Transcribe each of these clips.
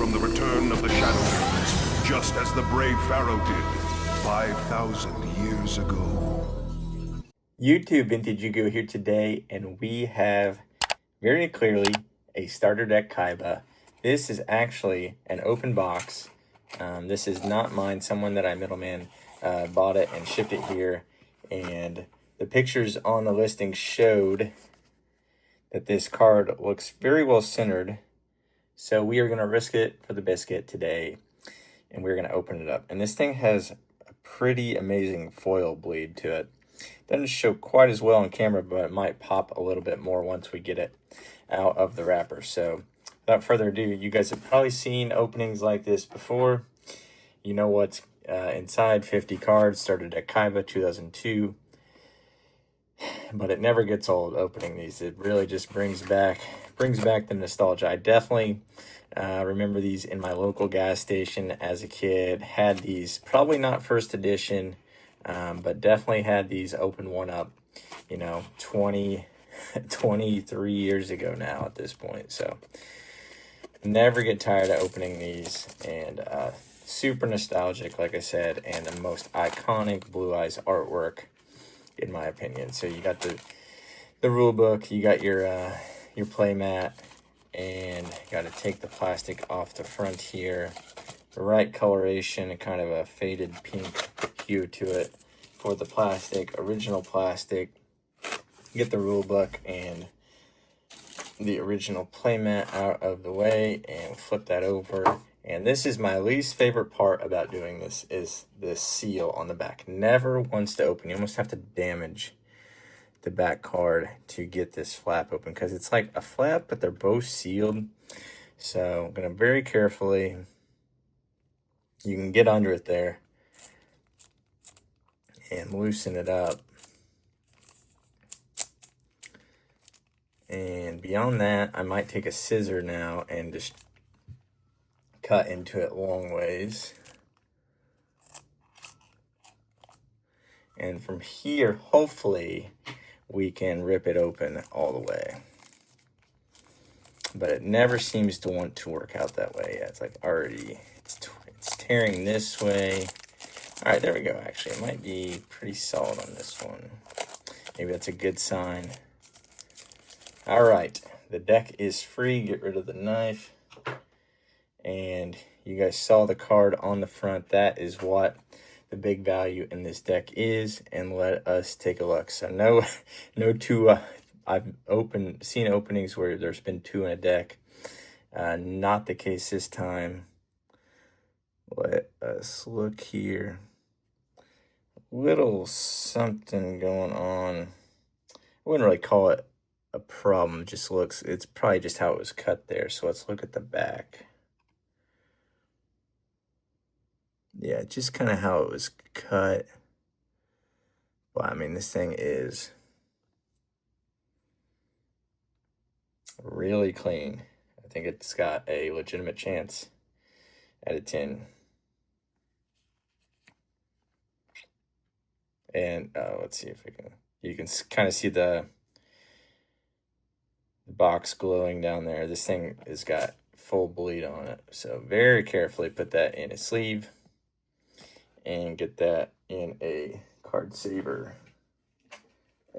from the return of the Shadowlands, just as the brave Pharaoh did 5,000 years ago. YouTube Vintage Yugioh here today, and we have very clearly a starter deck Kaiba. This is actually an open box. This is not mine. Someone that I middleman bought it and shipped it here, and the pictures on the listing showed that this card looks very well centered. So we are going to risk it for the biscuit today, and we're going to open it up. And this thing has a pretty amazing foil bleed to it. Doesn't show quite as well on camera, but it might pop a little bit more once we get it out of the wrapper. So without further ado, you guys have probably seen openings like this before. You know what's inside. 50 cards, started at Kaiba 2002. But it never gets old opening these. It really just brings back the nostalgia. I definitely remember these in my local gas station as a kid. Had these, probably not first edition, but definitely had these open one up, 23 years ago now at this point. So never get tired of opening these, and super nostalgic, like I said, and the most iconic Blue Eyes artwork, in my opinion. So you got the rule book, you got your play mat, and you got to take the plastic off the front here. The right coloration and kind of a faded pink hue to it for the plastic, original plastic. Get the rule book and the original playmat out of the way and flip that over. And this is my least favorite part about doing this, is this seal on the back. Never wants to open. You almost have to damage the back card to get this flap open, because it's like a flap, but they're both sealed. So I'm gonna very carefully, you can get under it there and loosen it up. And beyond that, I might take a scissor now and just cut into it long ways. And from here, hopefully, we can rip it open all the way. But it never seems to want to work out that way. Yeah, it's like already, it's tearing this way. All right, there we go. Actually, it might be pretty solid on this one. Maybe that's a good sign. All right, the deck is free. Get rid of the knife. And you guys saw the card on the front. That is what the big value in this deck is. And let us take a look. So no two, I've seen openings where there's been two in a deck. Not the case this time. Let us look here. Little something going on. I wouldn't really call it a problem. It just looks, it's probably just how it was cut there. So let's look at the back. Yeah, just kind of how it was cut. Well, I mean, this thing is really clean. I think it's got a legitimate chance at a 10. And let's see if we can, you can kind of see the box glowing down there. This thing has got full bleed on it. So very carefully put that in a sleeve and get that in a card saver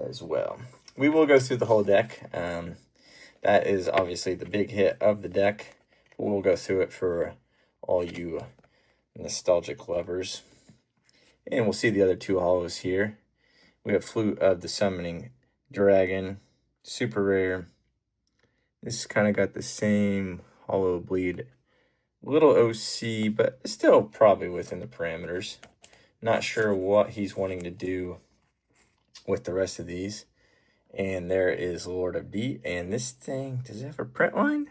as well. We will go through the whole deck. That is obviously the big hit of the deck. We'll go through it for all you nostalgic lovers. And we'll see the other two hollows here. We have Flute of the Summoning Dragon, super rare. This kind of got the same hollow bleed. Little OC, but still probably within the parameters. Not sure what he's wanting to do with the rest of these. And there is Lord of D. And this thing, does it have a print line?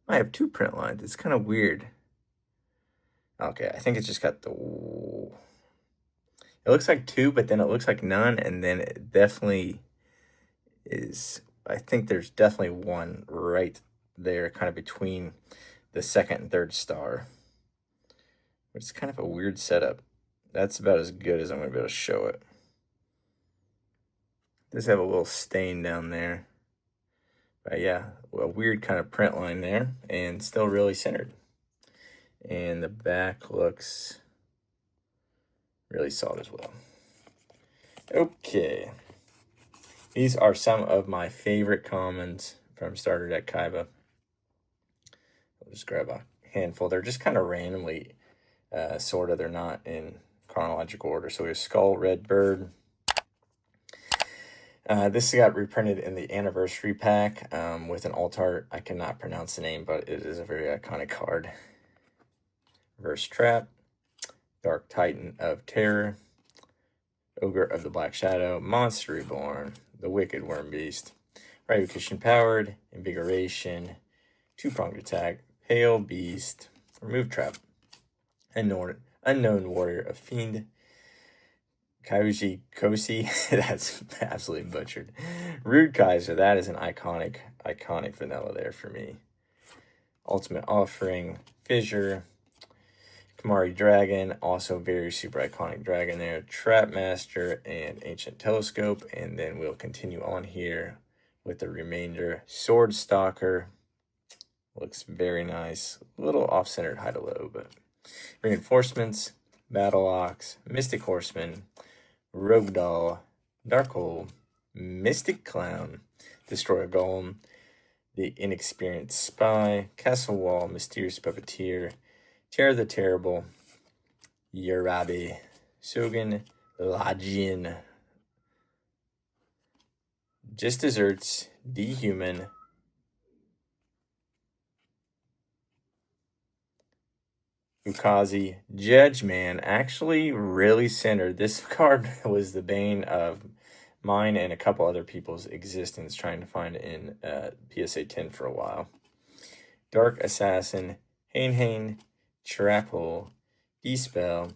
I have two print lines. It's kind of weird. Okay, I think it's just got the... It looks like two, but then it looks like none. And then it definitely is... I think there's definitely one right there, kind of between the second and third star. It's kind of a weird setup. That's about as good as I'm going to be able to show it. It does have a little stain down there. But yeah, a weird kind of print line there, and still really centered. And the back looks really solid as well. Okay. These are some of my favorite commons from Starter Deck Kaiba. I'll just grab a handful. They're just kind of randomly sorted. They're not in chronological order. So we have Skull, Red Bird. This got reprinted in the anniversary pack with an alt art. I cannot pronounce the name, but it is a very iconic card. Reverse Trap, Dark Titan of Terror, Ogre of the Black Shadow, Monster Reborn, the Wicked Worm Beast, Ryu Powered, Invigoration, Two-Pronged Attack, Pale Beast, Remove Trap, Unknown Warrior of Fiend, Kauji Kosi, that's absolutely butchered. Rude Kaiser, that is an iconic vanilla there for me. Ultimate Offering, Fissure, Kamari Dragon, also very super iconic dragon there. Trap Master and Ancient Telescope. And then we'll continue on here with the remainder. Sword Stalker, looks very nice. A little off-centered high to low, but Reinforcements, Battle Ox, Mystic Horseman, Rogue Doll, Dark Hole, Mystic Clown, Destroyer Golem, The Inexperienced Spy, Castle Wall, Mysterious Puppeteer, Terror the Terrible, Yurabi, Shogun, Lajin, Just Desserts, Dehuman, Ukazi, Judge Man, actually really centered. This card was the bane of mine and a couple other people's existence trying to find it in PSA 10 for a while. Dark Assassin, Hain, Trapple, Dispel,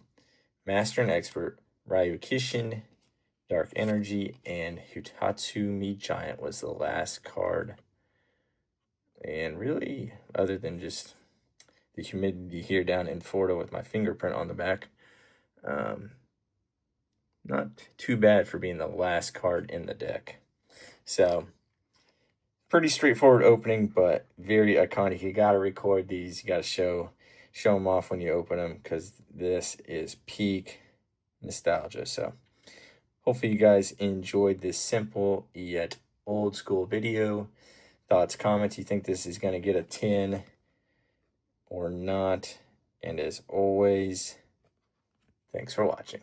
Master and Expert, Ryu Kishin, Dark Energy, and Hutatsumi Giant was the last card. And really, other than just the humidity here down in Florida with my fingerprint on the back, not too bad for being the last card in the deck. So, pretty straightforward opening, but very iconic. You got to record these. You got to show them off when you open them, because this is peak nostalgia. So hopefully you guys enjoyed this simple yet old school video. Thoughts, comments, you think this is going to get a 10 or not? And as always, thanks for watching.